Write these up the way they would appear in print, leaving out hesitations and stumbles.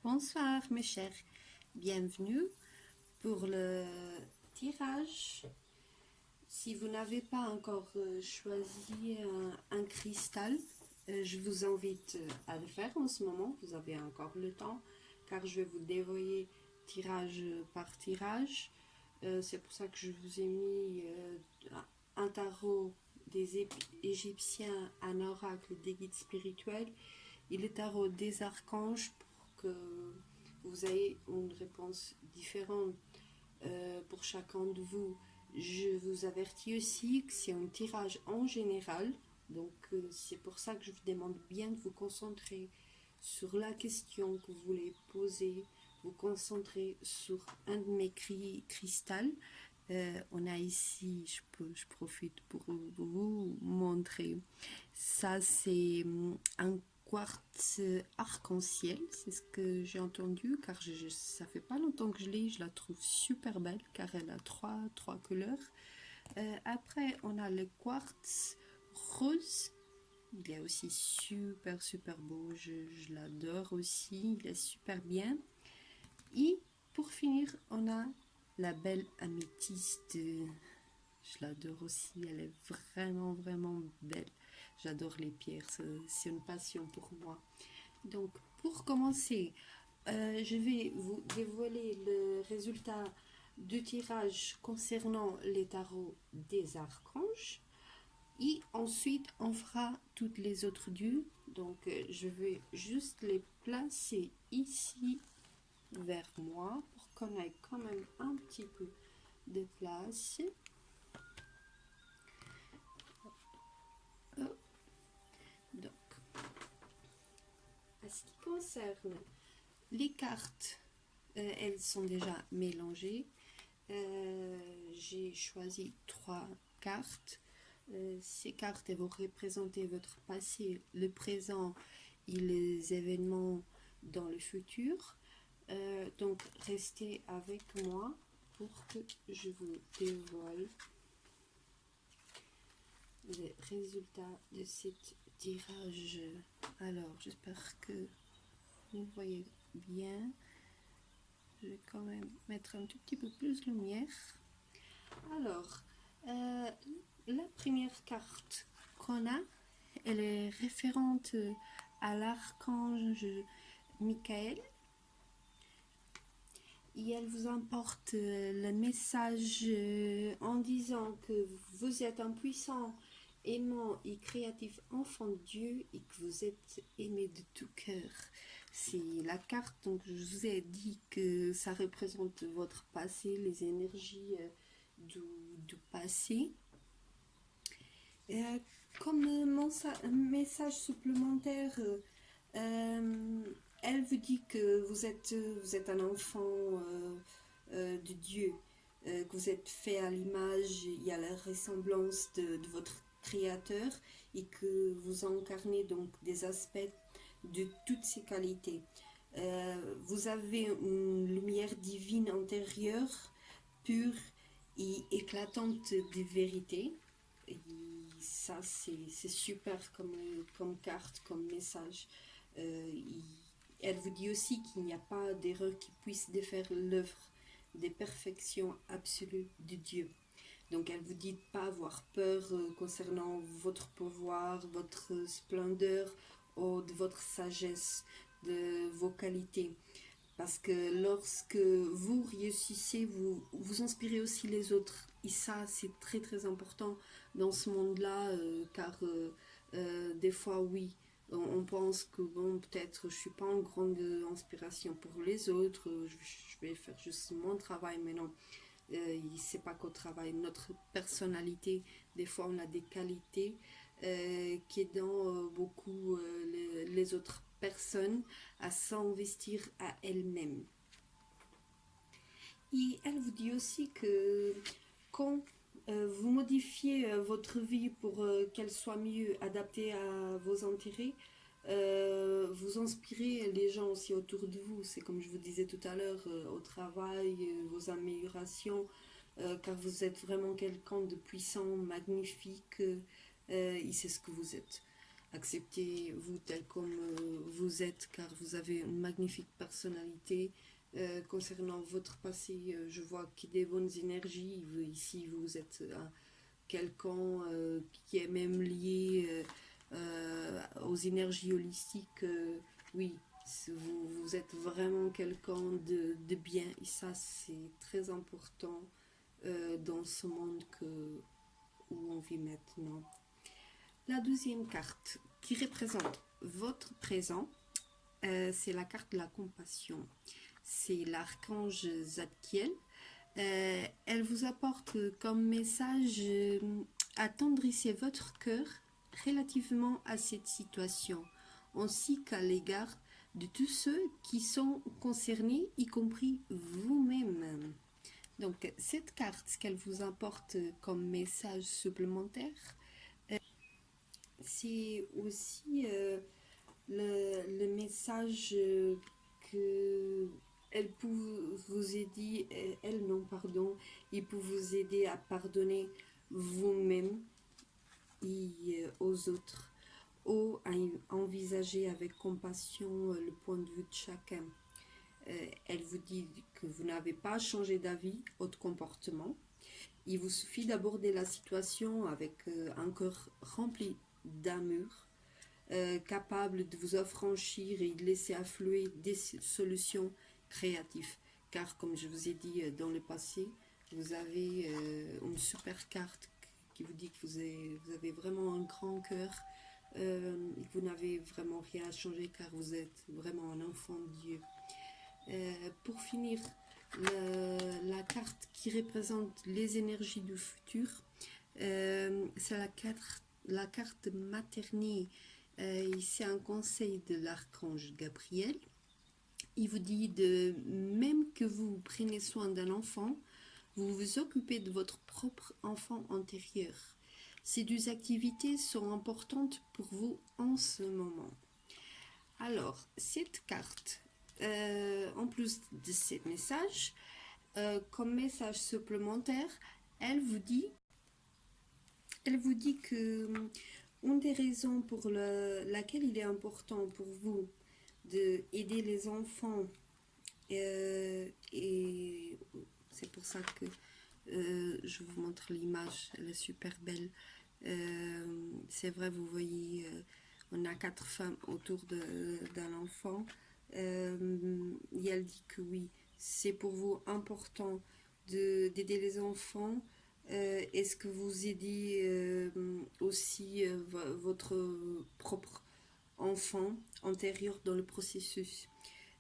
Bonsoir mes chers, bienvenue pour le tirage. Si vous n'avez pas encore choisi un cristal, je vous invite à le faire en ce moment, vous avez encore le temps, car je vais vous dévoiler tirage par tirage. C'est pour ça que je vous ai mis un tarot des Égyptiens, un oracle des guides spirituels et le tarot des archanges pour que vous ayez une réponse différente pour chacun de vous. Je vous avertis aussi que c'est un tirage en général, donc c'est pour ça que je vous demande bien de vous concentrer sur la question que vous voulez poser, vous concentrer sur un de mes cristals. On a ici, je profite pour vous montrer, ça c'est un quartz arc-en-ciel, c'est ce que j'ai entendu, car ça fait pas longtemps que je l'ai, je la trouve super belle, car elle a trois couleurs. Après, on a le quartz rose, il est aussi super beau, je l'adore aussi, il est super bien. Et pour finir, on a la belle améthyste, je l'adore aussi, elle est vraiment belle. J'adore les pierres, c'est une passion pour moi. Donc, pour commencer, je vais vous dévoiler le résultat du tirage concernant les tarots des archanges. Et ensuite, on fera toutes les autres dieux. Donc, je vais juste les placer ici vers moi pour qu'on ait quand même un petit peu de place. Donc, à ce qui concerne les cartes, elles sont déjà mélangées. J'ai choisi 3 cartes. Ces cartes elles vont représenter votre passé, le présent et les événements dans le futur. Donc, restez avec moi pour que je vous dévoile les résultats de cette tirage. Alors, j'espère que vous voyez bien. Je vais quand même mettre un tout petit peu plus de lumière. Alors, la première carte qu'on a, elle est référente à l'archange Michael. Et elle vous apporte le message en disant que vous êtes un puissant, aimant et créatif enfant de Dieu et que vous êtes aimé de tout cœur. C'est la carte, donc je vous ai dit que ça représente votre passé, les énergies du passé. Comme message supplémentaire, elle vous dit que vous êtes un enfant de Dieu, que vous êtes fait à l'image et à la ressemblance de votre Créateur et que vous incarnez donc des aspects de toutes ces qualités. Vous avez une lumière divine intérieure, pure et éclatante de vérité. Et ça, c'est super comme carte, comme message. Elle vous dit aussi qu'il n'y a pas d'erreur qui puisse défaire l'œuvre des perfections absolues de Dieu. Donc elle vous dit de ne pas avoir peur concernant votre pouvoir, votre splendeur ou de votre sagesse, de vos qualités. Parce que lorsque vous réussissez, vous inspirez aussi les autres. Et ça, c'est très important dans ce monde-là, car des fois, oui, on pense que bon, peut-être je ne suis pas une grande inspiration pour les autres, je vais faire juste mon travail, mais non. C'est pas qu'au travail, notre personnalité, des fois on a des qualités qui aident beaucoup les autres personnes à s'investir à elles-mêmes. Et elle vous dit aussi que quand vous modifiez votre vie pour qu'elle soit mieux adaptée à vos intérêts, vous inspirez les gens aussi autour de vous. C'est comme je vous disais tout à l'heure, au travail, vos améliorations, car vous êtes vraiment quelqu'un de puissant, magnifique, et c'est ce que vous êtes. Acceptez-vous tel comme vous êtes, car vous avez une magnifique personnalité. Concernant votre passé, je vois qu'il y a des bonnes énergies. Ici, vous êtes quelqu'un qui est même lié aux énergies holistiques. Oui, vous êtes vraiment quelqu'un de bien. Et ça, c'est très important dans ce monde où on vit maintenant. La deuxième carte qui représente votre présent, c'est la carte de la compassion. C'est l'archange Zadkiel. Elle vous apporte comme message attendrissez votre cœur relativement à cette situation, ainsi qu'à l'égard de tous ceux qui sont concernés, y compris vous-même. Donc, cette carte, ce qu'elle vous apporte comme message supplémentaire, c'est aussi le message que elle peut vous aider, il peut vous aider à pardonner vous-même et aux autres, ou à envisager avec compassion le point de vue de chacun. Elle vous dit que vous n'avez pas changé d'avis ou de comportement. Il vous suffit d'aborder la situation avec un cœur rempli d'amour, capable de vous affranchir et de laisser affluer des solutions créatives. Car comme je vous ai dit dans le passé, vous avez une super carte qui vous dit que vous avez vraiment un grand cœur et que vous n'avez vraiment rien à changer car vous êtes vraiment un enfant de Dieu. Pour finir, la carte qui représente les énergies du futur, c'est la carte maternelle. C'est un conseil de l'archange Gabriel. Il vous dit de même que vous prenez soin d'un enfant, vous vous occupez de votre propre enfant intérieur. Ces deux activités sont importantes pour vous en ce moment. Alors, cette carte, en plus de ces messages, comme message supplémentaire, elle vous dit que une des raisons pour laquelle il est important pour vous d'aider les enfants, et c'est pour ça que je vous montre l'image, elle est super belle. C'est vrai, vous voyez, on a 4 femmes autour d'un enfant. Et elle dit que oui, c'est pour vous important d'aider les enfants. Est-ce que vous aidez aussi votre propre enfant antérieur dans le processus?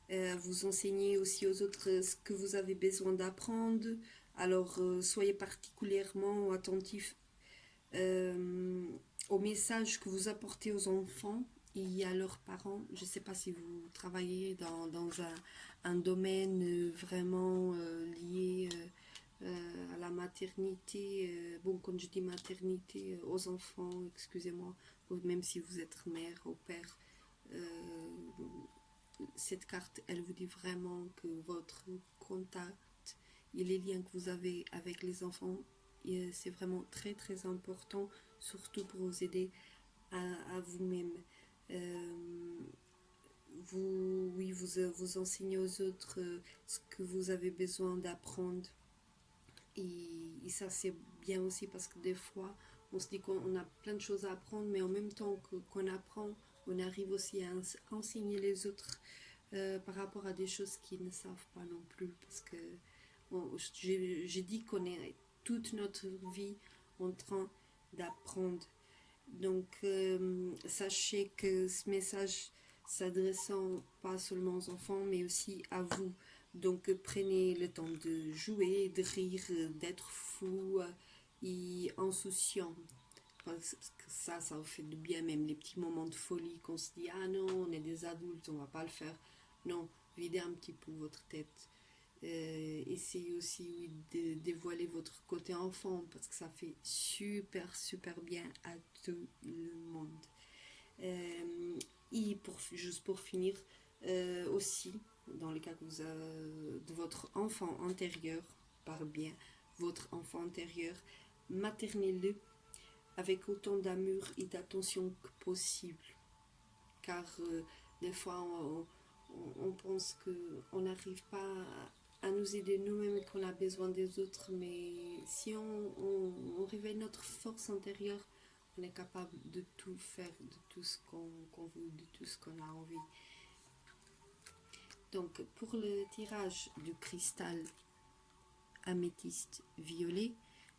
Vous enseignez aussi aux autres ce que vous avez besoin d'apprendre. Alors, soyez particulièrement attentifs aux messages que vous apportez aux enfants et à leurs parents. Je ne sais pas si vous travaillez dans un domaine vraiment lié à la maternité. Bon, quand je dis maternité, aux enfants, excusez-moi, même si vous êtes mère ou père, cette carte, elle vous dit vraiment que votre contact et les liens que vous avez avec les enfants, c'est vraiment très très important, surtout pour vous aider à vous-même. Vous enseignez aux autres ce que vous avez besoin d'apprendre. Et ça, c'est bien aussi parce que des fois, on se dit qu'on a plein de choses à apprendre, mais en même temps qu'on apprend, on arrive aussi à enseigner les autres par rapport à des choses qu'ils ne savent pas non plus. Parce que j'ai dit qu'on est toute notre vie en train d'apprendre. Donc, sachez que ce message s'adressant pas seulement aux enfants, mais aussi à vous. Donc, prenez le temps de jouer, de rire, d'être fou et insouciant. Parce que ça vous fait du bien, même les petits moments de folie qu'on se dit « Ah non, on est des adultes, on va pas le faire. » Non, videz un petit peu votre tête. Essayez aussi de dévoiler votre côté enfant parce que ça fait super bien à tout le monde. Et juste pour finir, aussi, dans le cas que vous avez de votre enfant intérieur, par bien, votre enfant intérieur, maternez-le, avec autant d'amour et d'attention que possible. Car des fois, on pense qu'on n'arrive pas à nous aider nous-mêmes et qu'on a besoin des autres. Mais si on réveille notre force intérieure, on est capable de tout faire, de tout ce qu'on veut, de tout ce qu'on a envie. Donc, pour le tirage du cristal améthyste violet,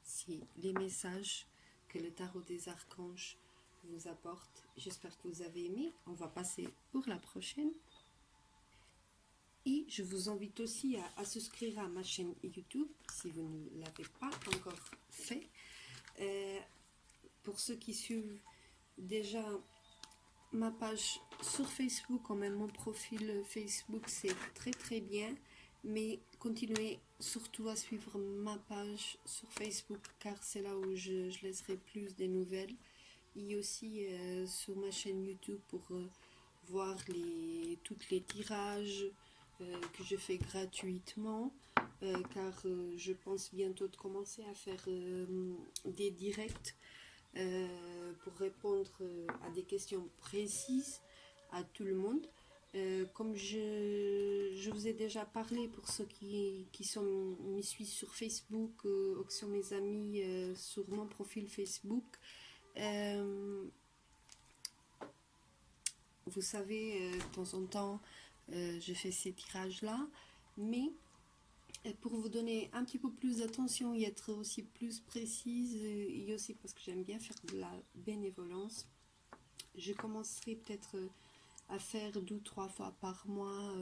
c'est les messages que le tarot des archanges vous apporte. J'espère que vous avez aimé. On va passer pour la prochaine. Et je vous invite aussi à souscrire à ma chaîne YouTube si vous ne l'avez pas encore fait. Pour ceux qui suivent déjà ma page sur Facebook, ou même mon profil Facebook, c'est très très bien. Mais continuez surtout à suivre ma page sur Facebook car c'est là où je laisserai plus des nouvelles. Et aussi sur ma chaîne YouTube pour voir tous les tirages que je fais gratuitement. Car je pense bientôt de commencer à faire des directs pour répondre à des questions précises à tout le monde. Comme je vous ai déjà parlé, pour ceux qui me suivent sur Facebook ou qui sont mes amis sur mon profil Facebook, vous savez, de temps en temps, je fais ces tirages-là, mais pour vous donner un petit peu plus d'attention et être aussi plus précise, et aussi parce que j'aime bien faire de la bénévolence, je commencerai peut-être à faire 2 ou 3 fois par mois,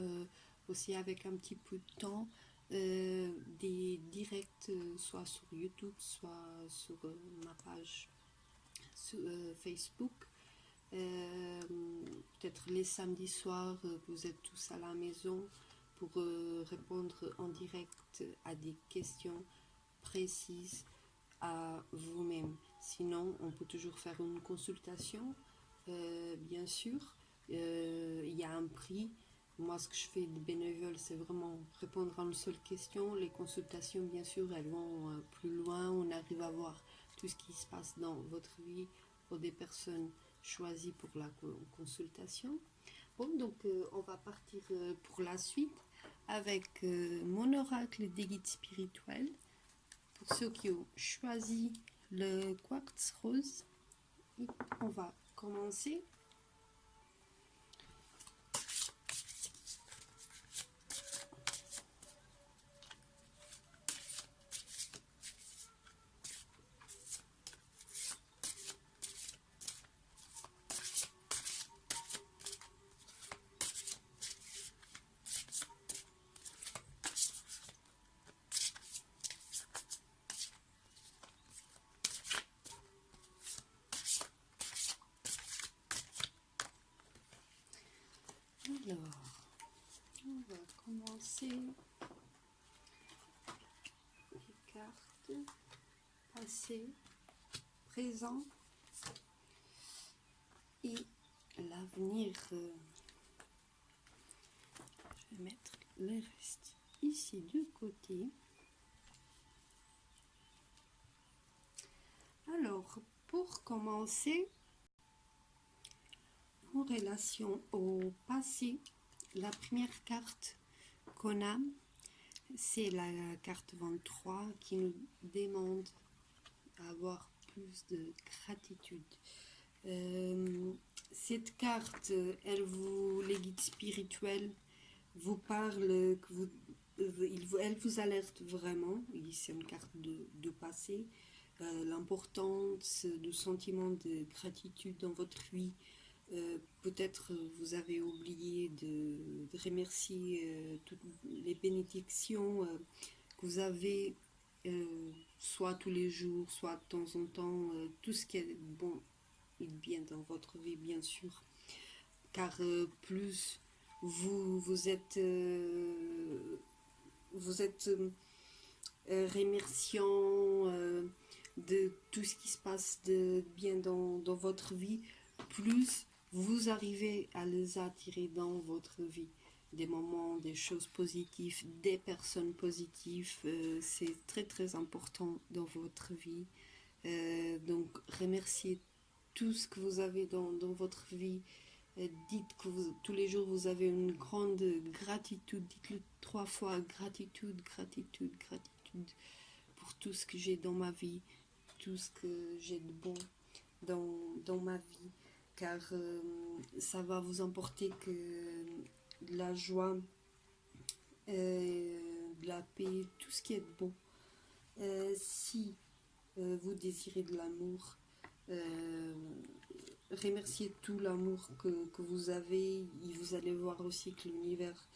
aussi avec un petit peu de temps, des directs, soit sur YouTube, soit sur ma page sur, Facebook. Peut-être les samedis soirs, vous êtes tous à la maison pour répondre en direct à des questions précises à vous-même. Sinon, on peut toujours faire une consultation, bien sûr. Il y a un prix. Moi, ce que je fais de bénévole, c'est vraiment répondre à une seule question. Les consultations, bien sûr, elles vont plus loin. On arrive à voir tout ce qui se passe dans votre vie pour des personnes choisies pour la consultation. Bon, donc on va partir pour la suite avec mon oracle des guides spirituels. Pour ceux qui ont choisi le quartz rose, on va commencer. Alors, on va commencer les cartes passé, présent et l'avenir. Je vais mettre le reste ici de côté. Alors, pour commencer, en relation au passé, la première carte qu'on a, c'est la carte 23 qui nous demande d'avoir plus de gratitude. Cette carte, les guides spirituels vous parlent, elle vous alerte vraiment. C'est une carte de passé. L'importance du sentiment de gratitude dans votre vie. Peut-être vous avez oublié de remercier toutes les bénédictions que vous avez, soit tous les jours, soit de temps en temps, tout ce qui est bon et bien dans votre vie, bien sûr. Car plus vous êtes remerciant de tout ce qui se passe de bien dans votre vie, plus vous arrivez à les attirer dans votre vie. Des moments, des choses positives, des personnes positives, c'est très très important dans votre vie. Donc remerciez tout ce que vous avez dans votre vie. Dites que tous les jours vous avez une grande gratitude. Dites-le 3 fois, gratitude, gratitude, gratitude pour tout ce que j'ai dans ma vie, tout ce que j'ai de bon dans ma vie, car ça va vous emporter que de la joie, de la paix, tout ce qui est bon. Si vous désirez de l'amour, remerciez tout l'amour que vous avez, et vous allez voir aussi que l'univers,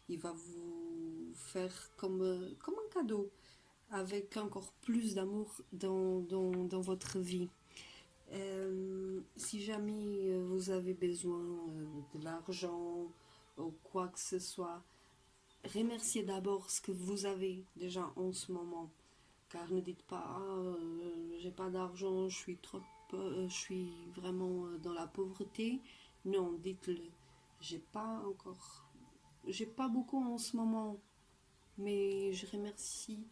il va vous faire comme un cadeau, avec encore plus d'amour dans votre vie. Si jamais vous avez besoin de l'argent ou quoi que ce soit, remerciez d'abord ce que vous avez déjà en ce moment. Car ne dites pas j'ai pas d'argent, je suis vraiment dans la pauvreté. Non, dites-le, j'ai pas beaucoup en ce moment, mais je remercie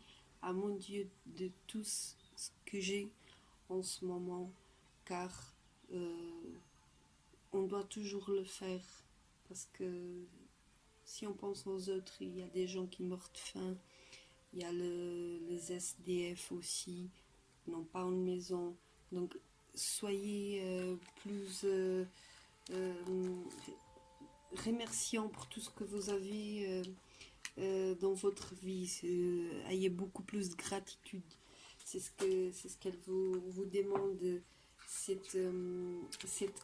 à mon Dieu de tout ce que j'ai en ce moment, car on doit toujours le faire, parce que si on pense aux autres, il y a des gens qui meurent de faim, il y a les SDF aussi, qui n'ont pas une maison. Donc soyez plus remerciants pour tout ce que vous avez dans votre vie. Ayez beaucoup plus de gratitude. C'est ce qu'elle vous demande. Cette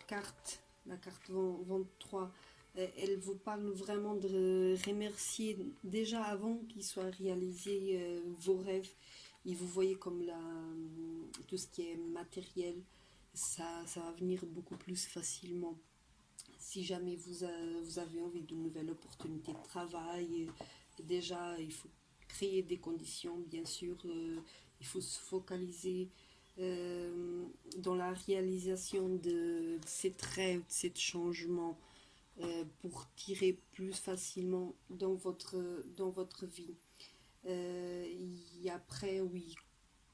carte, la carte 23, elle vous parle vraiment de remercier déjà avant qu'ils soient réalisés vos rêves. Et vous voyez comme tout ce qui est matériel, ça va venir beaucoup plus facilement. Si jamais vous avez envie d'une nouvelle opportunité de travail, déjà il faut créer des conditions, bien sûr. Il faut se focaliser dans la réalisation de cette rêve, de ce changement, pour tirer plus facilement dans votre vie. Et après, oui,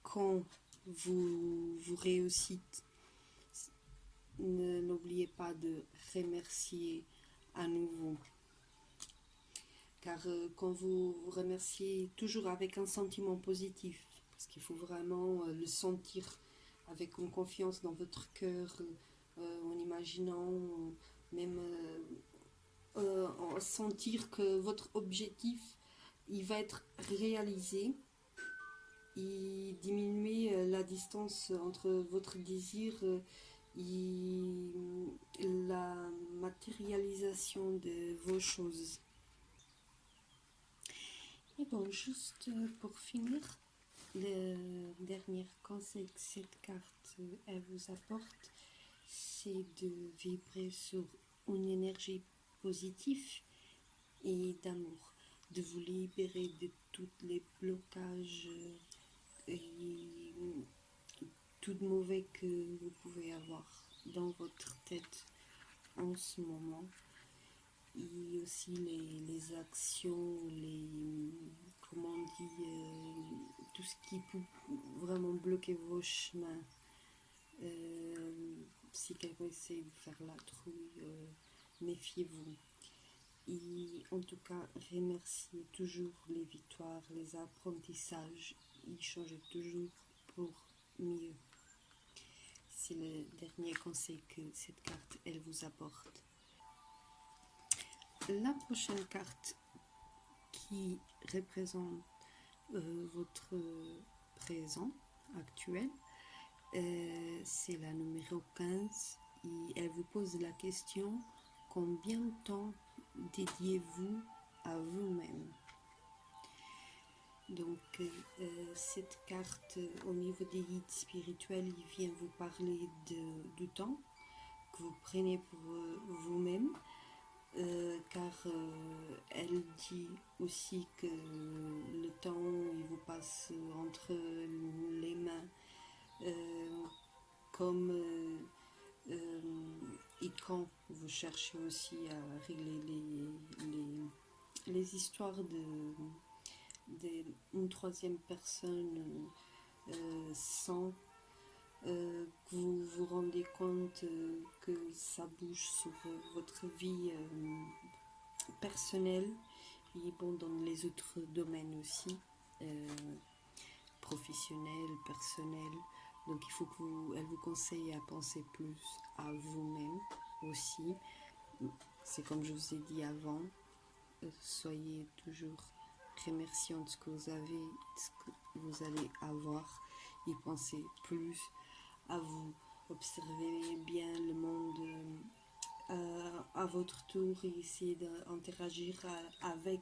quand vous réussissez, n'oubliez pas de remercier à nouveau. Car quand vous remerciez toujours avec un sentiment positif, parce qu'il faut vraiment le sentir avec une confiance dans votre cœur, en imaginant, même en sentir que votre objectif, il va être réalisé, et diminuer la distance entre votre désir et la matérialisation de vos choses. Et bon, juste pour finir, le dernier conseil que cette carte elle vous apporte, c'est de vibrer sur une énergie positive et d'amour, de vous libérer de tous les blocages et tout de mauvais que vous pouvez avoir dans votre tête en ce moment. Et aussi les actions, comment on dit, tout ce qui peut vraiment bloquer vos chemins. Si quelqu'un essaie de faire la trouille, méfiez-vous. Et en tout cas, remerciez toujours les victoires, les apprentissages, et changez toujours pour mieux. C'est le dernier conseil que cette carte elle vous apporte. La prochaine carte qui représente votre présent actuel, c'est la numéro 15, et elle vous pose la question: combien de temps dédiez-vous à vous-même? Donc cette carte, au niveau des guides spirituels, il vient vous parler du temps que vous prenez pour vous-même. Car elle dit aussi que le temps il vous passe entre les mains, comme et quand vous cherchez aussi à régler les histoires d'une troisième personne sans que vous vous rendez compte que ça bouge sur votre vie personnelle et bon, dans les autres domaines aussi, professionnels, personnels. Donc il faut elle vous conseille à penser plus à vous-même aussi. C'est comme je vous ai dit avant, soyez toujours remerciant de ce que vous avez, de ce que vous allez avoir, et pensez plus à vous. Observez bien le monde à votre tour et essayez d'interagir avec,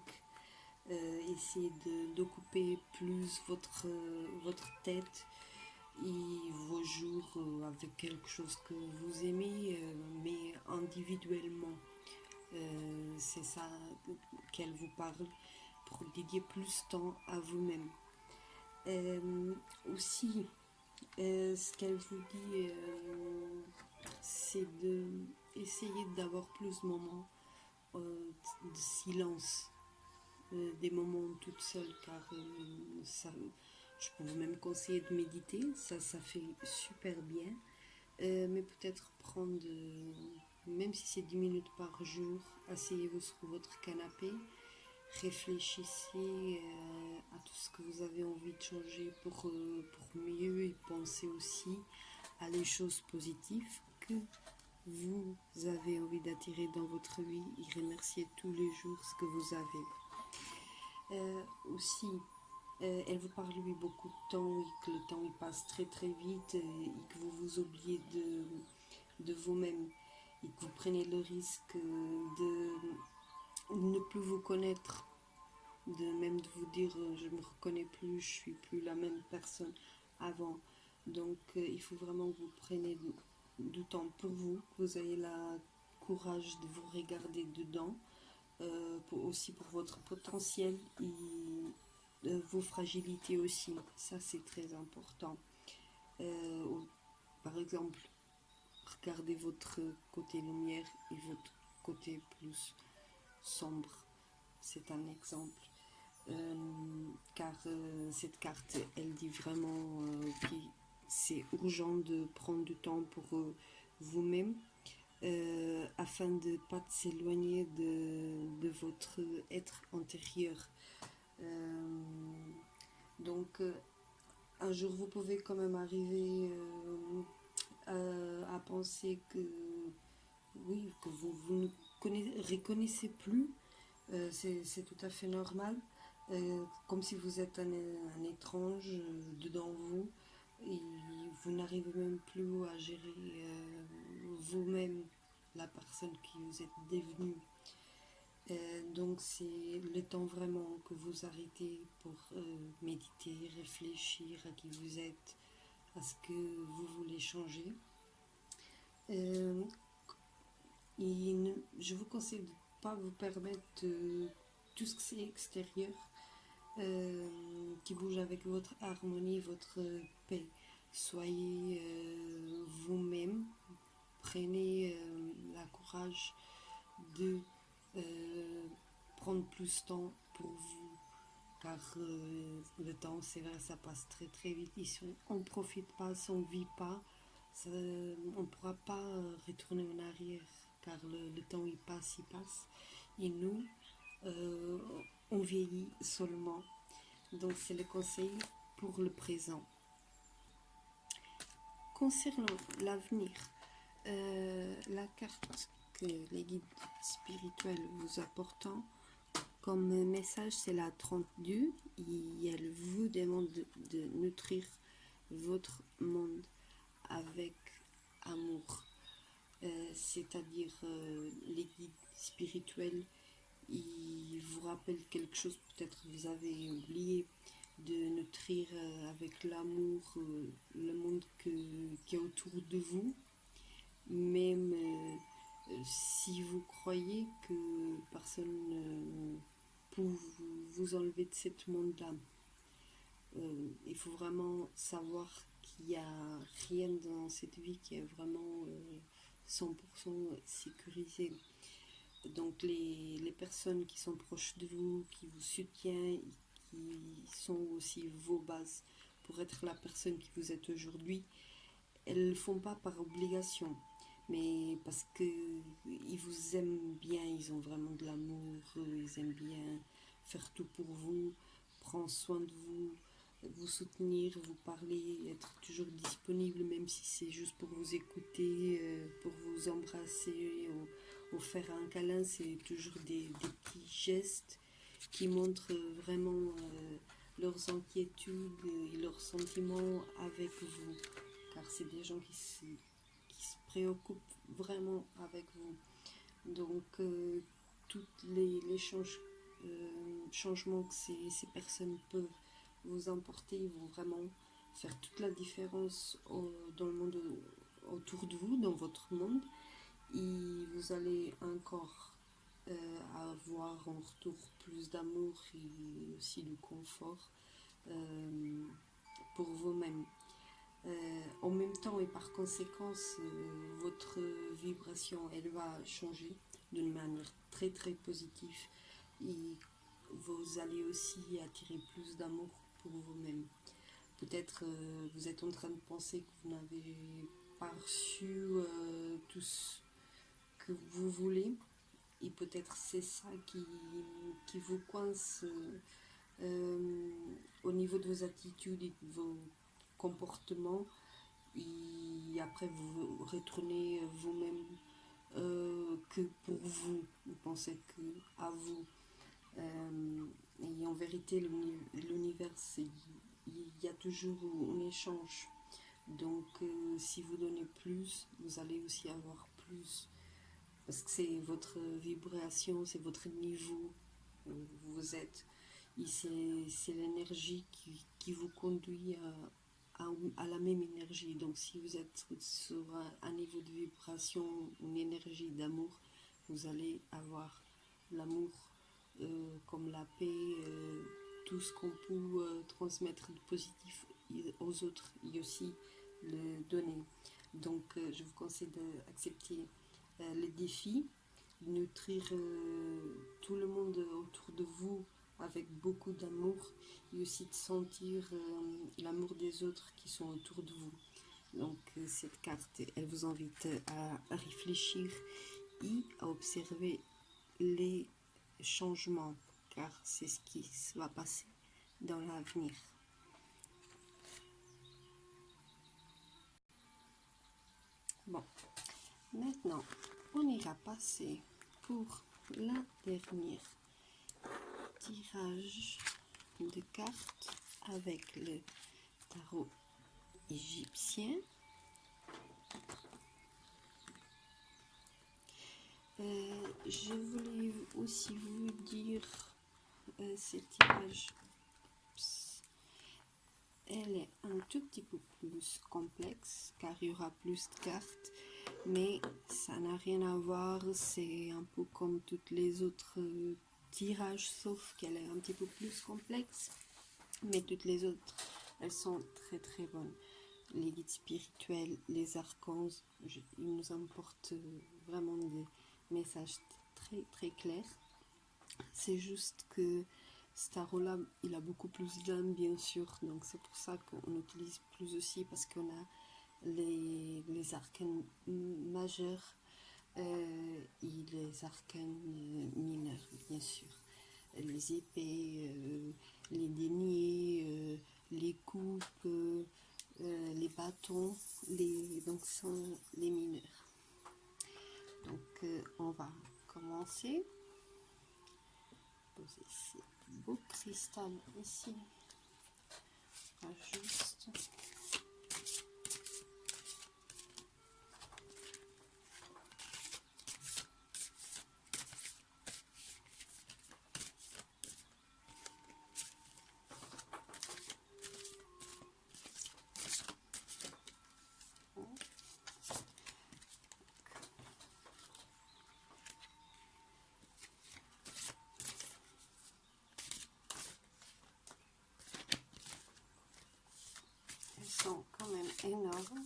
essayez d'occuper plus votre tête et vos jours avec quelque chose que vous aimez, mais individuellement. C'est ça qu'elle vous parle, pour dédier plus de temps à vous-même. Aussi, ce qu'elle vous dit, c'est d'essayer d'avoir plus de moments de silence, des moments toute seule, car ça, je peux vous même conseiller de méditer, ça fait super bien. Mais peut-être prendre, même si c'est 10 minutes par jour, asseyez-vous sur votre canapé, réfléchissez à tout ce que vous avez envie de changer pour mieux, et pensez aussi à les choses positives que vous avez envie d'attirer dans votre vie, et remerciez tous les jours ce que vous avez. Aussi, elle vous parle lui beaucoup de temps, et que le temps il passe très très vite, et que vous vous oubliez de vous-même, et que vous prenez le risque de ne plus vous connaître, de vous dire je me reconnais plus, je suis plus la même personne avant. Donc il faut vraiment que vous preniez du temps pour vous, que vous ayez le courage de vous regarder dedans, aussi pour votre potentiel et vos fragilités aussi. Ça c'est très important. Par exemple, regardez votre côté lumière et votre côté plus sombre. C'est un exemple. Car cette carte, elle dit vraiment que c'est urgent de prendre du temps pour vous-même, afin de ne pas s'éloigner de votre être intérieur. Donc, un jour, vous pouvez quand même arriver à penser que, oui, que vous ne reconnaissez plus. C'est tout à fait normal. Comme si vous êtes un étrange dedans vous, et vous n'arrivez même plus à gérer vous-même la personne qui vous êtes devenue. Donc c'est le temps vraiment que vous arrêtez pour méditer, réfléchir à qui vous êtes, à ce que vous voulez changer. Je vous conseille de ne pas vous permettre tout ce qui est extérieur qui bouge avec votre harmonie, votre paix. Soyez vous-même, prenez la courage de prendre plus de temps pour vous, car le temps, c'est vrai, ça passe très très vite. Si on ne profite pas, si on ne vit pas, on ne pourra pas retourner en arrière, car le temps il passe, et nous, on vieillit seulement. Donc c'est le conseil pour le présent. Concernant l'avenir, la carte que les guides spirituels vous apportent comme message, c'est la 32, et elle vous demande de nutrir votre monde avec amour. C'est-à-dire les guides spirituels, ils vous rappellent quelque chose, peut-être vous avez oublié, de nutrir avec l'amour le monde qui est autour de vous, même si vous croyez que personne ne peut vous enlever de ce monde-là. Il faut vraiment savoir qu'il n'y a rien dans cette vie qui est vraiment 100% sécurisé. Donc les personnes qui sont proches de vous, qui vous soutiennent, qui sont aussi vos bases pour être la personne qui vous êtes aujourd'hui, elles ne le font pas par obligation, mais parce qu'ils vous aiment bien, ils ont vraiment de l'amour, ils aiment bien faire tout pour vous, prendre soin de vous soutenir, vous parler, être toujours disponible, même si c'est juste pour vous écouter, pour vous embrasser ou faire un câlin. C'est toujours des petits gestes qui montrent vraiment leurs inquiétudes et leurs sentiments avec vous, car c'est des gens qui se préoccupent vraiment avec vous. Donc, tous changements que ces personnes peuvent vous emporter vont vraiment faire toute la différence dans le monde autour de vous, dans votre monde. Et vous allez encore avoir en retour plus d'amour et aussi de confort pour vous-même. En même temps et par conséquence, votre vibration, elle va changer d'une manière très très positive et vous allez aussi attirer plus d'amour pour vous-même. Peut-être vous êtes en train de penser que vous n'avez pas reçu tout ce que vous voulez et peut-être c'est ça qui vous coince au niveau de vos attitudes et de vos comportements, et après vous retournez vous-même que pour vous, vous pensez que à vous. Et en vérité, l'univers, il y a toujours un échange. Donc, si vous donnez plus, vous allez aussi avoir plus. Parce que c'est votre vibration, c'est votre niveau où vous êtes. Et c'est l'énergie qui vous conduit à la même énergie. Donc, si vous êtes sur un niveau de vibration, une énergie d'amour, vous allez avoir l'amour comme la paix, tout ce qu'on peut transmettre de positif aux autres et aussi le donner. Donc, je vous conseille d'accepter les défis, de nutrir tout le monde autour de vous avec beaucoup d'amour et aussi de sentir l'amour des autres qui sont autour de vous. Donc cette carte, elle vous invite à réfléchir et à observer les changements, car c'est ce qui va passer dans l'avenir. Bon, maintenant, on ira passer pour la dernière tirage de cartes avec le tarot égyptien. Je voulais aussi vous dire, ce tirage, elle est un tout petit peu plus complexe car il y aura plus de cartes, mais ça n'a rien à voir, c'est un peu comme toutes les autres tirages, sauf qu'elle est un petit peu plus complexe, mais toutes les autres, elles sont très très bonnes. Les guides spirituels, les archanges, ils nous apportent vraiment des messages très très clairs. C'est juste que ce tarot-là, il a beaucoup plus d'âme, bien sûr, donc c'est pour ça qu'on utilise plus aussi, parce qu'on a les arcanes majeurs et les arcanes mineurs, bien sûr. Les épées, les deniers, les coupes, les bâtons, donc sont les mineurs. Donc on va commencer. Poser ces beaux cristals ici. On va juste sont quand même énormes.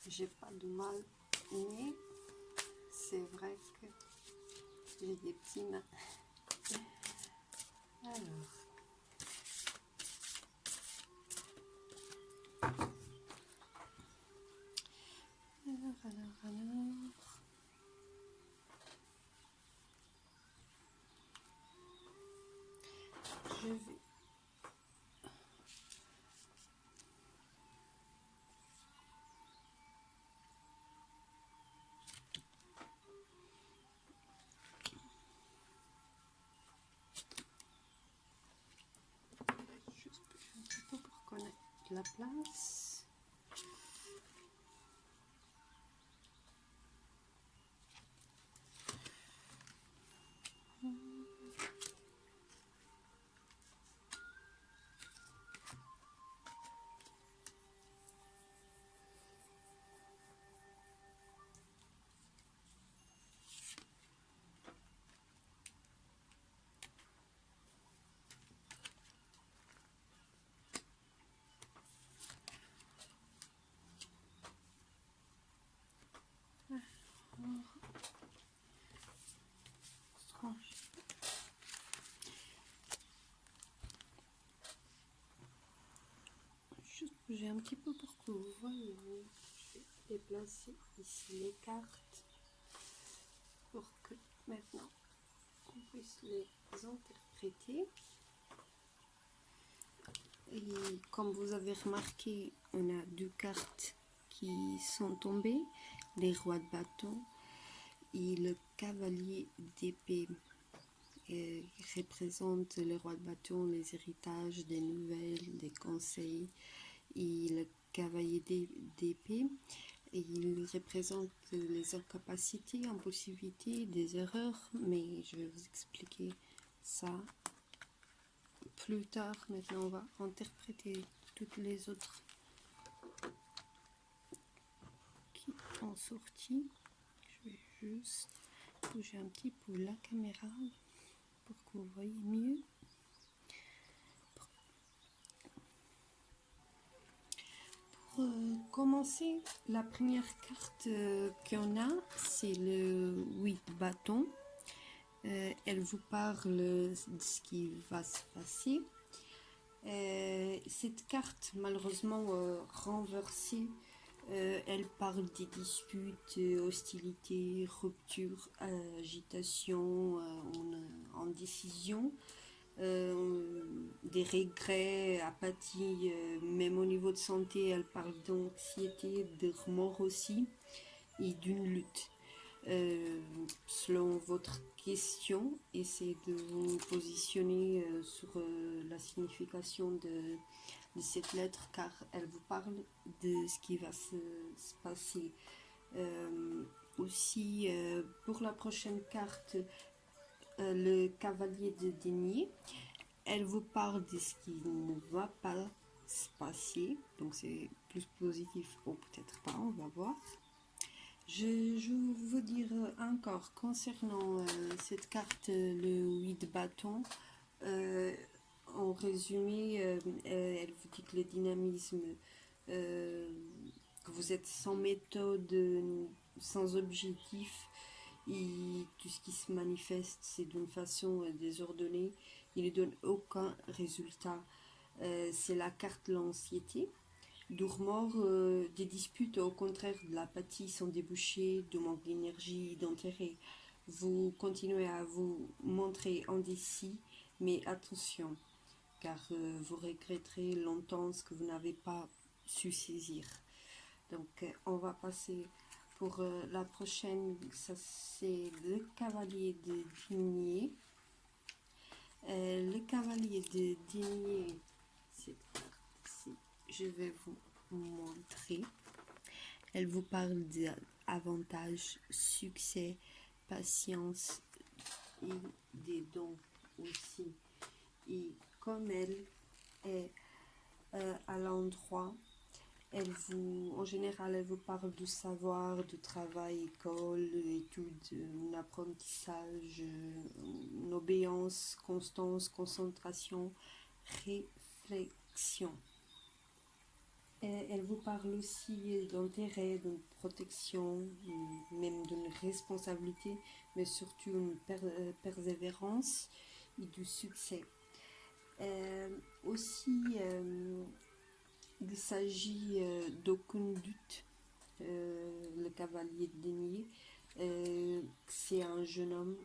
J'ai pas de mal, mais c'est vrai que j'ai des petits mains. Alors, je vais juste bouger un petit peu pour qu'on ait de la place. Juste bouger un petit peu pour que vous voyez. Je vais déplacer ici les cartes pour que maintenant on puisse les interpréter. Et comme vous avez remarqué, on a deux cartes qui sont tombées, les rois de bâton et le cavalier d'épée. Il représente le roi de bâton, les héritages, des nouvelles, des conseils, et le cavalier d'épée, et il représente les incapacités, impossibilités, des erreurs, mais je vais vous expliquer ça plus tard. Maintenant, on va interpréter toutes les autres qui ont sorti. Je vais juste bouger un petit peu la caméra pour que vous voyez mieux. Pour commencer, la première carte qu'on a, c'est le 8 bâton. Elle vous parle de ce qui va se passer. Cette carte, malheureusement renversée, elle parle des disputes, hostilités, ruptures, agitation, en décision, des regrets, apathie, même au niveau de santé, elle parle d'anxiété, de remords aussi, et d'une lutte. Selon votre question, essayez de vous positionner sur la signification de cette lettre, car elle vous parle de ce qui va se passer. Aussi, pour la prochaine carte, le cavalier de denier, elle vous parle de ce qui ne va pas se passer, donc c'est plus positif ou peut-être pas, on va voir. Je vais vous dire encore concernant cette carte, le 8 bâton. En résumé, elle vous dit que le dynamisme, que vous êtes sans méthode, sans objectif, et tout ce qui se manifeste, c'est d'une façon désordonnée. Il ne donne aucun résultat. C'est la carte de l'anxiété. Dourmort, des disputes, au contraire de l'apathie, sans déboucher, de manque d'énergie, d'intérêt. Vous continuez à vous montrer indécis, mais attention, car vous regretterez longtemps ce que vous n'avez pas su saisir. Donc, on va passer pour la prochaine. Ça, c'est le cavalier de denier. Le cavalier de denier, c'est je vais vous montrer. Elle vous parle d'avantages, succès, patience et des dons aussi. Et comme elle est à l'endroit, en général, elle vous parle de savoir, de travail, école, études, apprentissage, une obéissance, constance, concentration, réflexion. Elle vous parle aussi d'intérêt, de protection, même d'une responsabilité, mais surtout une persévérance et du succès. Aussi, il s'agit d'aucun doute. Le cavalier de denier, c'est un jeune homme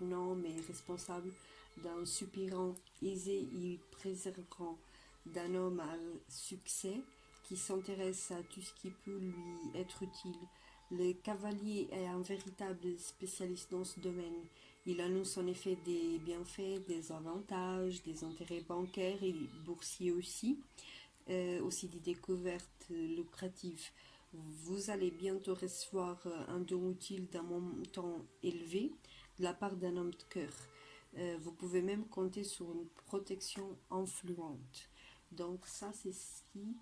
prudent mais responsable, d'un soupirant aisé et préservant, d'un homme à succès qui s'intéresse à tout ce qui peut lui être utile. Le cavalier est un véritable spécialiste dans ce domaine. Il annonce en effet des bienfaits, des avantages, des intérêts bancaires et boursiers aussi des découvertes lucratives. Vous allez bientôt recevoir un don utile d'un montant élevé de la part d'un homme de cœur. Vous pouvez même compter sur une protection influente. Donc ça, c'est ce qui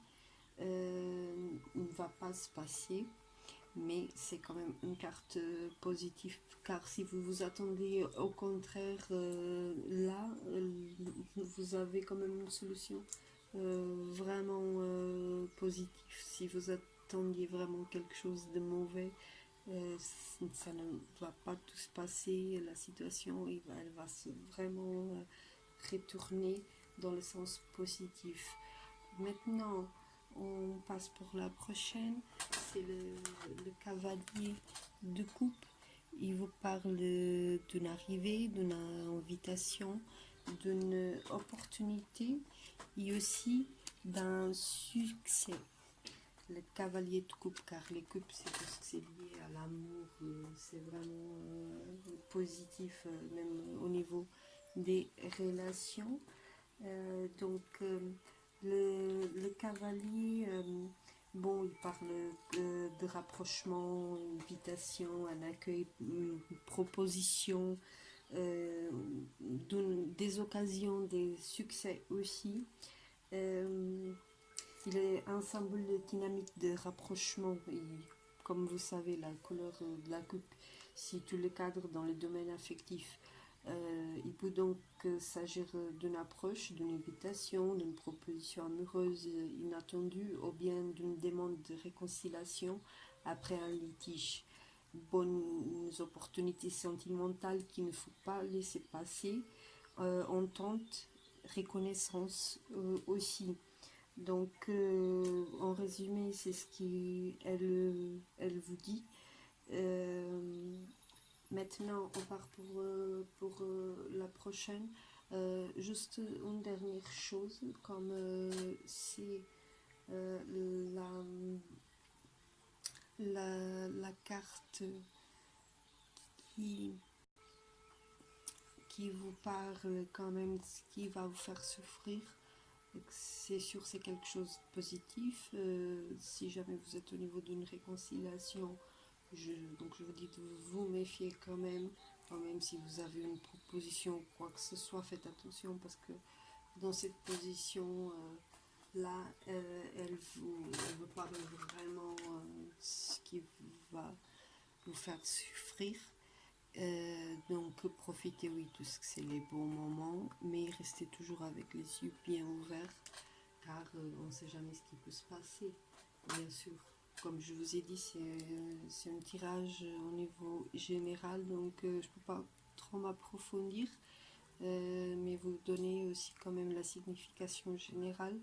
ne va pas se passer. Mais c'est quand même une carte positive, car si vous vous attendez au contraire, vous avez quand même une solution vraiment positive. Si vous attendiez vraiment quelque chose de mauvais, ça ne va pas tout se passer. La situation elle va se vraiment retourner dans le sens positif. Maintenant, on passe pour la prochaine. C'est le cavalier de coupe. Il vous parle d'une arrivée, d'une invitation, d'une opportunité et aussi d'un succès. Le cavalier de coupe, car les coupes, c'est tout ce qui est lié à l'amour, c'est vraiment positif, même au niveau des relations. Le cavalier, bon, il parle de rapprochement, une invitation, un accueil, une proposition, des occasions, des succès aussi. Il est un symbole de dynamique, de rapprochement. Et comme vous savez, la couleur de la coupe situe le cadre dans le domaine affectif. Il peut donc s'agir d'une approche, d'une invitation, d'une proposition amoureuse inattendue ou bien d'une demande de réconciliation après un litige. Bonnes opportunités sentimentales qu'il ne faut pas laisser passer. Entente, reconnaissance aussi. Donc, en résumé, c'est ce qu'elle vous dit. Maintenant, on part pour la prochaine. Juste une dernière chose, comme c'est la carte qui vous parle quand même de ce qui va vous faire souffrir. C'est sûr, c'est quelque chose de positif. Si jamais vous êtes au niveau d'une réconciliation, donc je vous dis de vous méfier quand même si vous avez une proposition ou quoi que ce soit, faites attention parce que dans cette position là, elle vous parle vraiment ce qui va vous faire souffrir. Donc profitez, oui, tout ce que c'est les bons moments, mais restez toujours avec les yeux bien ouverts, car on ne sait jamais ce qui peut se passer, bien sûr. Comme je vous ai dit, c'est un tirage au niveau général, donc je ne peux pas trop m'approfondir, mais vous donner aussi quand même la signification générale.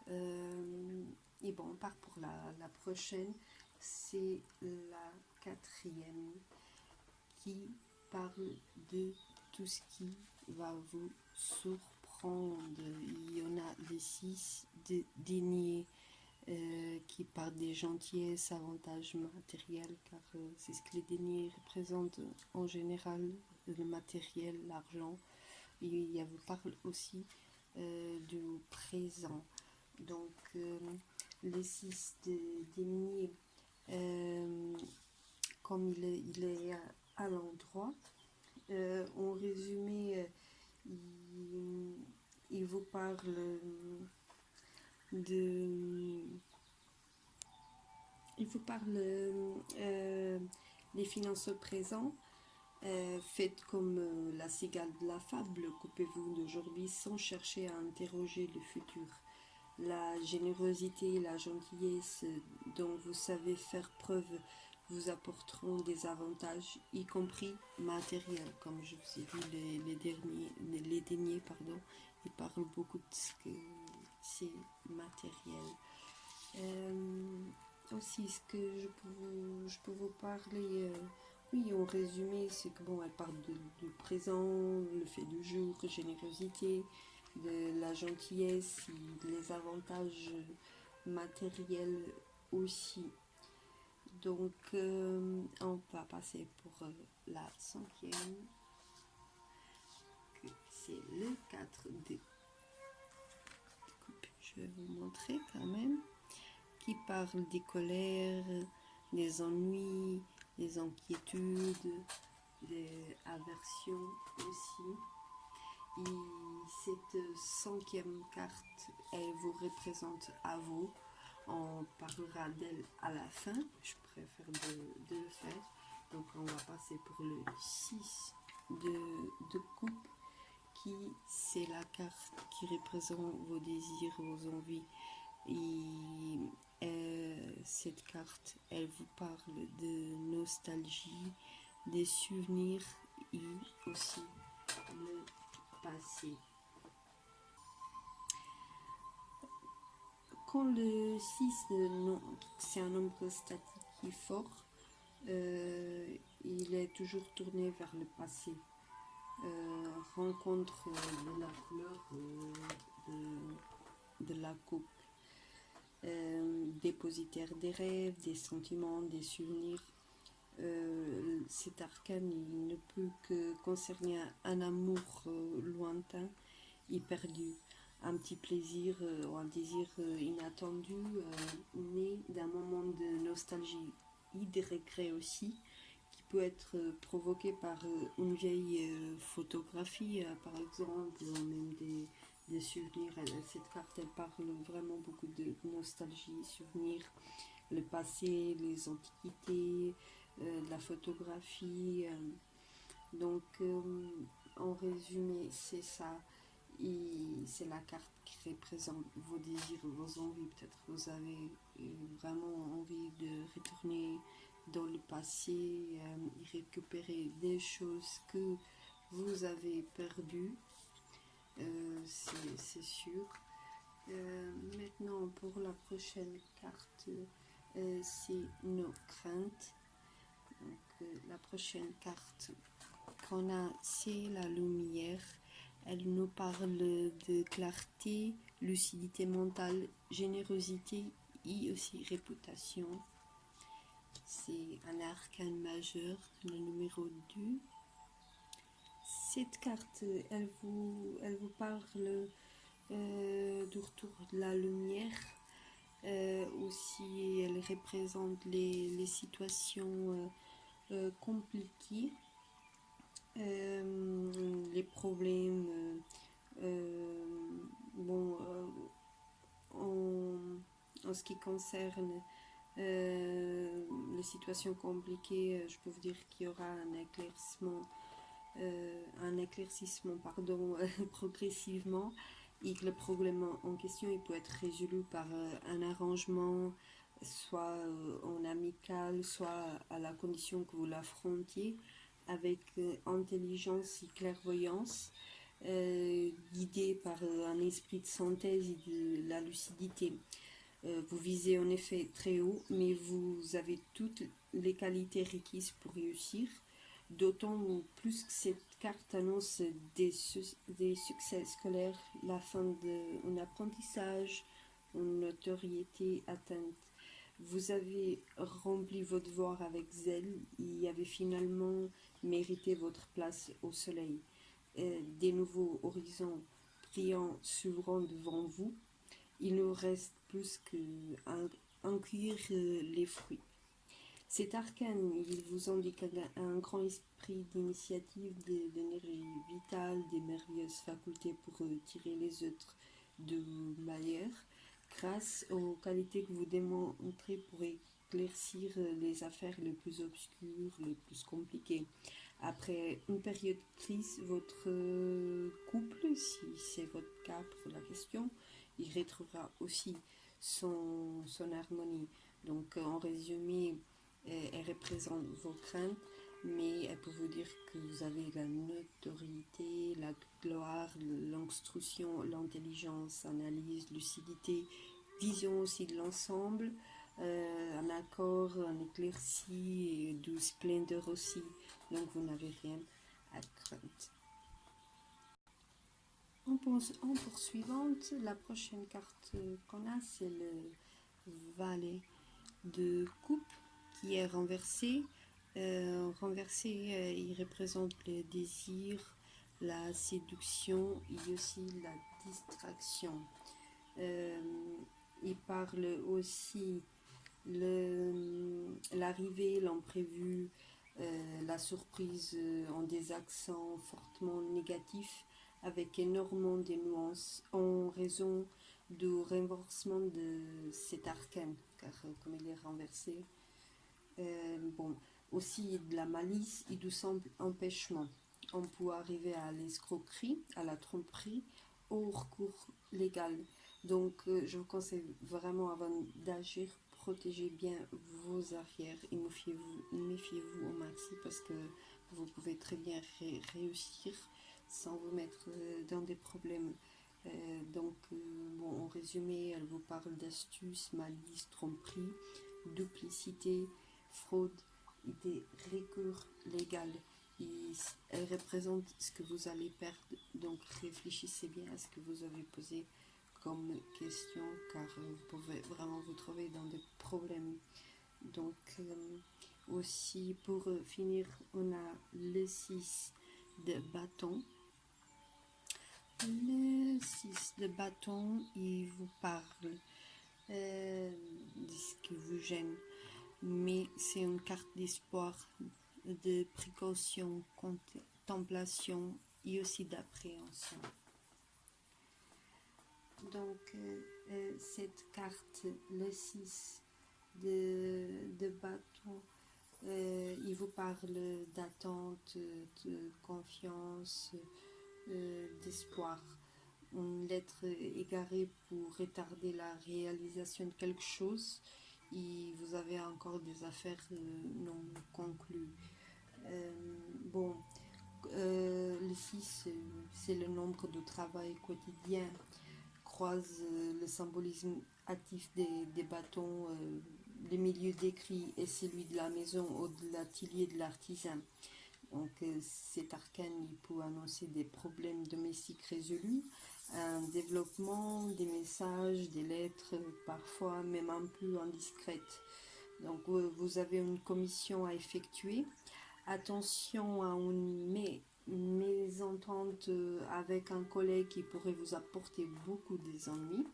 Et bon, on part pour la prochaine, c'est la quatrième, qui parle de tout ce qui va vous surprendre. Il y en a les 6 deniers qui parlent des gentillesses, avantages matériels, car c'est ce que les deniers représentent en général, le matériel, l'argent. Et il vous parle aussi du présent. Donc, les 6 deniers, comme il est à l'endroit. En résumé, il vous parle des finances au présent. Faites comme la cigale de la fable, coupez-vous d'aujourd'hui sans chercher à interroger le futur. La générosité et la gentillesse dont vous savez faire preuve vous apporteront des avantages, y compris matériels. Comme je vous ai dit, les deniers, ils parlent beaucoup de ce que c'est matériel. Aussi, ce que je peux vous parler Oui, en résumé, c'est que bon, elle parle du présent, le fait du jour, générosité, de la gentillesse, les avantages matériels aussi. Donc, on va passer pour la cinquième, c'est le 4D. Je vais vous montrer quand même, qui parle des colères, des ennuis, des inquiétudes, des aversions aussi. Et cette cinquième carte, elle vous représente à vous. On parlera d'elle à la fin. Je préfère de le faire. Donc on va passer pour le 6 de coupe, qui c'est la carte qui représente vos désirs, vos envies. Et cette carte, elle vous parle de nostalgie, des souvenirs et aussi le passé. Quand le 6, c'est un nombre statique qui est fort, il est toujours tourné vers le passé. Rencontre de la couleur de la coupe. Dépositaire des rêves, des sentiments, des souvenirs. Cet arcane, il ne peut que concerner un amour lointain et perdu, un petit plaisir ou un désir inattendu, né d'un moment de nostalgie et de regret aussi, qui peut être provoqué par une vieille photographie, par exemple, ou même des souvenirs. Cette carte, elle parle vraiment beaucoup de nostalgie, souvenirs, le passé, les antiquités, de la photographie. Donc, en résumé, c'est ça. Et c'est la carte qui représente vos désirs, vos envies. Peut-être vous avez vraiment envie de retourner dans le passé et récupérer des choses que vous avez perdues. C'est sûr. Maintenant, pour la prochaine carte, c'est nos craintes. Donc, la prochaine carte qu'on a, c'est la lumière. Elle nous parle de clarté, lucidité mentale, générosité et aussi réputation. C'est un arcane majeur, le numéro 2. Cette carte, elle vous parle du retour de la lumière. Aussi, elle représente les situations compliquées, les problèmes. Bon, en ce qui concerne les situations compliquées, je peux vous dire qu'il y aura un éclaircissement progressivement, et que le problème en question il peut être résolu par un arrangement, soit en amical, soit à la condition que vous l'affrontiez avec intelligence et clairvoyance, guidé par un esprit de synthèse et de la lucidité. Vous visez en effet très haut, mais vous avez toutes les qualités requises pour réussir, d'autant plus que cette carte annonce des succès scolaires, la fin d'un apprentissage, une notoriété atteinte. Vous avez rempli vos devoirs avec zèle et avez finalement mérité votre place au soleil. Des nouveaux horizons brillants s'ouvrant devant vous. Il nous reste plus qu'à cueillir les fruits. Cet arcane, il vous indique un grand esprit d'initiative, d'énergie vitale, des merveilleuses facultés pour tirer les autres de meilleurs, grâce aux qualités que vous démontrez pour éclaircir les affaires les plus obscures, les plus compliquées. Après une période de crise, votre couple, si c'est votre cas pour la question, il retrouvera aussi son harmonie. Donc en résumé, elle représente vos craintes, mais elle peut vous dire que vous avez la notoriété, la gloire, l'instruction, l'intelligence, analyse, lucidité, vision aussi de l'ensemble, un accord, un éclairci et de splendeur aussi. Donc vous n'avez rien à craindre. En poursuivante, la prochaine carte qu'on a, c'est le valet de coupe qui est renversé. Il représente le désir, la séduction et aussi la distraction. Il parle aussi l'arrivée, l'imprévu, la surprise en des accents fortement négatifs avec énormément de nuances en raison du renversement de cet arcane, car comme il est renversé, bon, aussi de la malice et du simple empêchement. On peut arriver à l'escroquerie, à la tromperie, au recours légal. Donc, je vous conseille vraiment, avant d'agir, protégez bien vos arrières et méfiez-vous au maxi parce que vous pouvez très bien réussir sans vous mettre dans des problèmes. Bon, en résumé, elle vous parle d'astuces, malice, tromperie, duplicité, fraude et des recours légaux. Elle représente ce que vous allez perdre, donc réfléchissez bien à ce que vous avez posé comme question, car vous pouvez vraiment vous trouver dans des problèmes. Donc, aussi pour finir, on a le 6 de bâton. Le 6 de bâton, il vous parle de ce qui vous gêne, mais c'est une carte d'espoir, de précaution, contemplation et aussi d'appréhension. Donc, cette carte, le 6 de bâton, il vous parle d'attente, de confiance, d'espoir. Une lettre égarée pour retarder la réalisation de quelque chose et vous avez encore des affaires non conclues. Bon, le 6, c'est le nombre de travail quotidien, croise le symbolisme actif des bâtons, le milieu décrit et celui de la maison ou de l'atelier de l'artisan. Donc cet arcane il peut annoncer des problèmes domestiques résolus, un développement, des messages, des lettres, parfois même un peu indiscrètes. Donc vous avez une commission à effectuer. Attention à une mésentente avec un collègue qui pourrait vous apporter beaucoup des ennuis,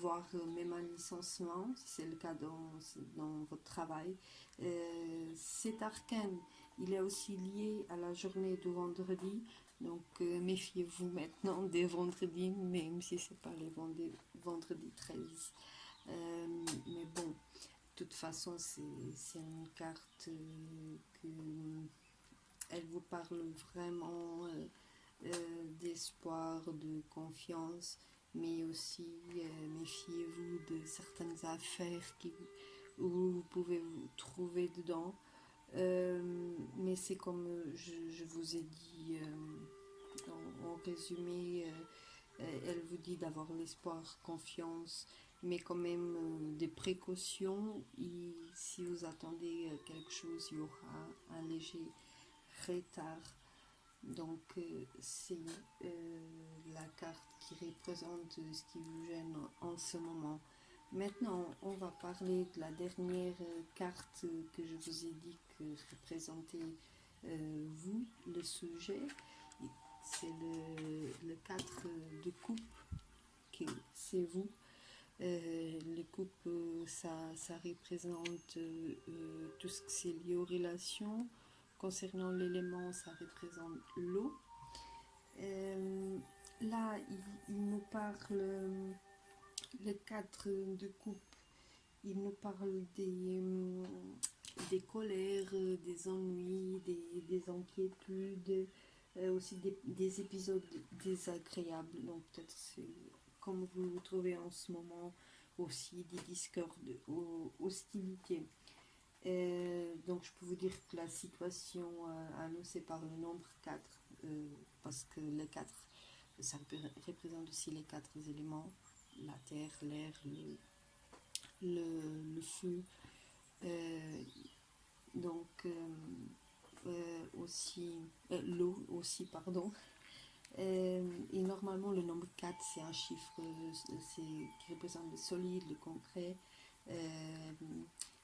voire même un licenciement, si c'est le cas dans votre travail. Cet arcane, il est aussi lié à la journée de vendredi, donc méfiez-vous maintenant des vendredis, même si ce n'est pas les vendredis 13. Mais bon, de toute façon, c'est une carte que elle vous parle vraiment d'espoir, de confiance, mais aussi méfiez-vous de certaines affaires où vous pouvez vous trouver dedans. Mais c'est comme je vous ai dit en résumé, elle vous dit d'avoir l'espoir, confiance, mais quand même des précautions. Et si vous attendez quelque chose, il y aura un léger retard. Donc c'est la carte qui représente ce qui vous gêne en ce moment. Maintenant, on va parler de la dernière carte que je vous ai dit que représentait vous, le sujet. C'est le 4 de coupe, c'est vous. Les coupes, ça représente tout ce qui est lié aux relations. Concernant l'élément, ça représente l'eau. Là, il nous parle, le 4 de coupe, il nous parle des colères, des ennuis, des inquiétudes, aussi des épisodes désagréables. Donc peut-être c'est comme vous vous trouvez en ce moment, aussi des discordes, hostilités. Donc je peux vous dire que la situation annoncée par le nombre 4, parce que le 4, ça représente aussi les 4 éléments, la terre, l'air, le feu, donc aussi l'eau aussi, pardon. Et normalement, le nombre 4 c'est un chiffre qui représente le solide, le concret.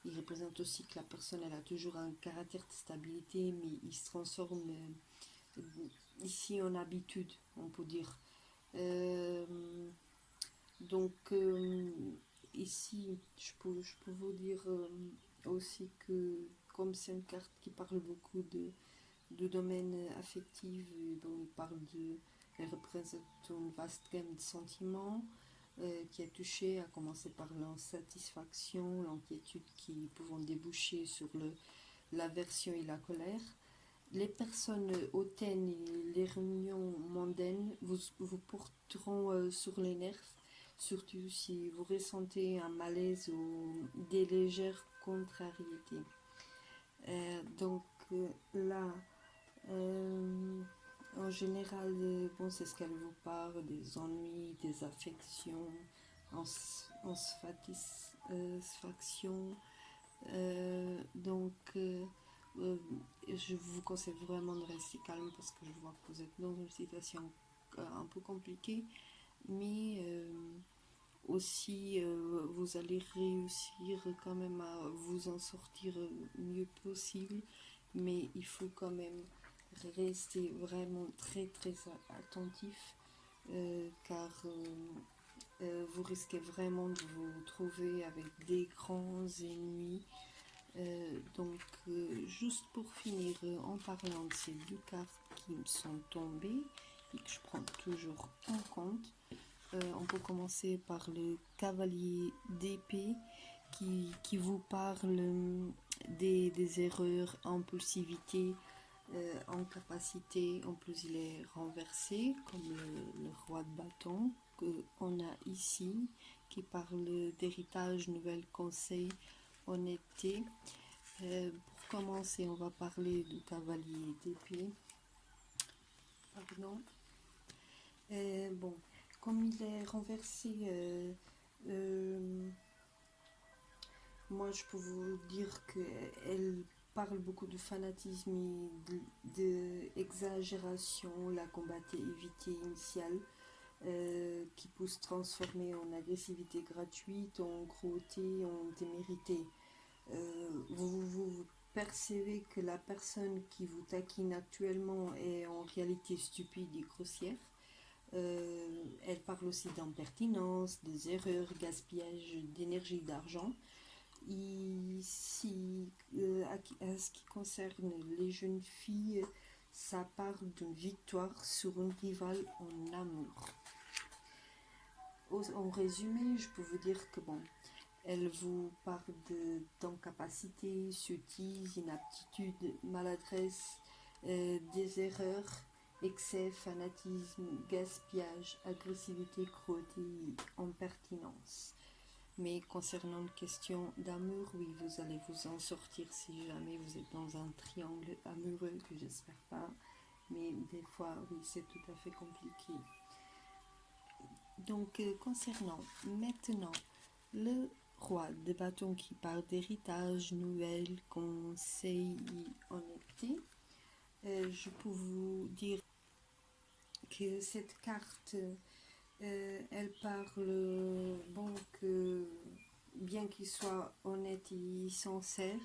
Il représente aussi que la personne elle a toujours un caractère de stabilité, mais il se transforme ici en habitude, on peut dire. Donc ici, je peux vous dire aussi que comme c'est une carte qui parle beaucoup de domaine affectif, dont il parle elle représente une vaste gamme de sentiments qui est touchée, à commencer par l'insatisfaction, l'inquiétude qui pouvant déboucher sur l'aversion et la colère. Les personnes hautaines et les réunions mondaines vous porteront sur les nerfs, surtout si vous ressentez un malaise ou des légères contrariétés. Donc là, en général, bon, c'est ce qu'elle vous parle, des ennuis, des affections, satisfaction. Je vous conseille vraiment de rester calme parce que je vois que vous êtes dans une situation un peu compliquée, mais aussi vous allez réussir quand même à vous en sortir mieux possible, mais il faut quand même rester vraiment très très attentif car vous risquez vraiment de vous trouver avec des grands ennemis. Juste pour finir en parlant de ces deux cartes qui me sont tombées et que je prends toujours en compte, on peut commencer par le cavalier d'épée qui vous parle des erreurs, impulsivité, incapacité. En plus, il est renversé comme le roi de bâton qu'on a ici, qui parle d'héritage, nouvelles conseils, honnêteté. Pour commencer, on va parler du cavalier d'épée. Pardon. Bon, comme il est renversé, moi je peux vous dire qu'elle parle beaucoup de fanatisme et d'exagération, la combativité initiale qui peut se transformer en agressivité gratuite, en cruauté, en témérité. Vous percevez que la personne qui vous taquine actuellement est en réalité stupide et grossière. Elle parle aussi d'impertinence, des erreurs, gaspillage d'énergie et d'argent. Ici, à ce qui concerne les jeunes filles, ça parle d'une victoire sur une rivale en amour. En résumé, je peux vous dire que bon, elle vous parle d'incapacité, sottise, inaptitude, maladresse, des erreurs, excès, fanatisme, gaspillage, agressivité, cruauté, impertinence. Mais concernant une question d'amour, oui, vous allez vous en sortir si jamais vous êtes dans un triangle amoureux, que j'espère pas. Mais des fois, oui, c'est tout à fait compliqué. Donc, concernant maintenant le roi de bâton qui parle d'héritage, nouvelles, conseils et honnêteté, je peux vous dire que cette carte, elle parle bon que bien qu'il soit honnête et sincère,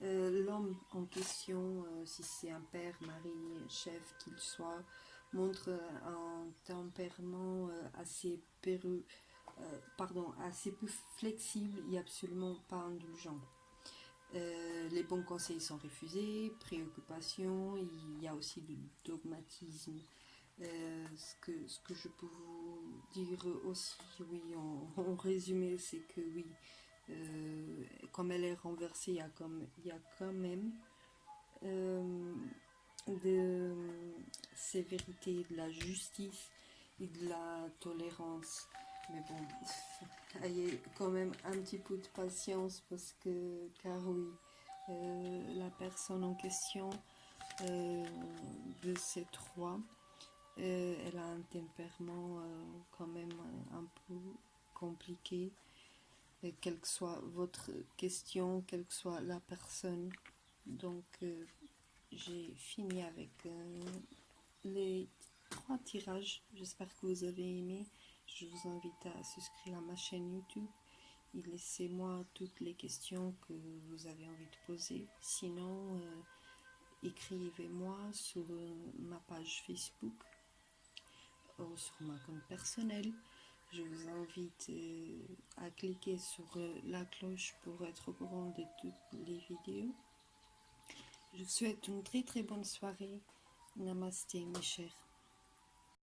l'homme en question, si c'est un père, mari, chef qu'il soit, montre un tempérament assez assez peu flexible et absolument pas indulgent. Les bons conseils sont refusés, préoccupations, il y a aussi du dogmatisme. Ce que je peux vous dire aussi, oui, en résumé, c'est que oui, comme elle est renversée, il y a quand même de sévérité, de la justice et de la tolérance. Mais bon, ayez quand même un petit peu de patience parce que, car oui, la personne en question de ces trois, elle a un tempérament quand même un peu compliqué. quelle que soit votre question, quelle que soit la personne. Donc j'ai fini avec les 3 tirages. J'espère que vous avez aimé. Je vous invite à souscrire à ma chaîne YouTube et laissez-moi toutes les questions que vous avez envie de poser. Sinon, écrivez-moi sur ma page Facebook ou sur ma compte personnel. Je vous invite à cliquer sur la cloche pour être au courant de toutes les vidéos. Je vous souhaite une très très bonne soirée. Namasté mes chers.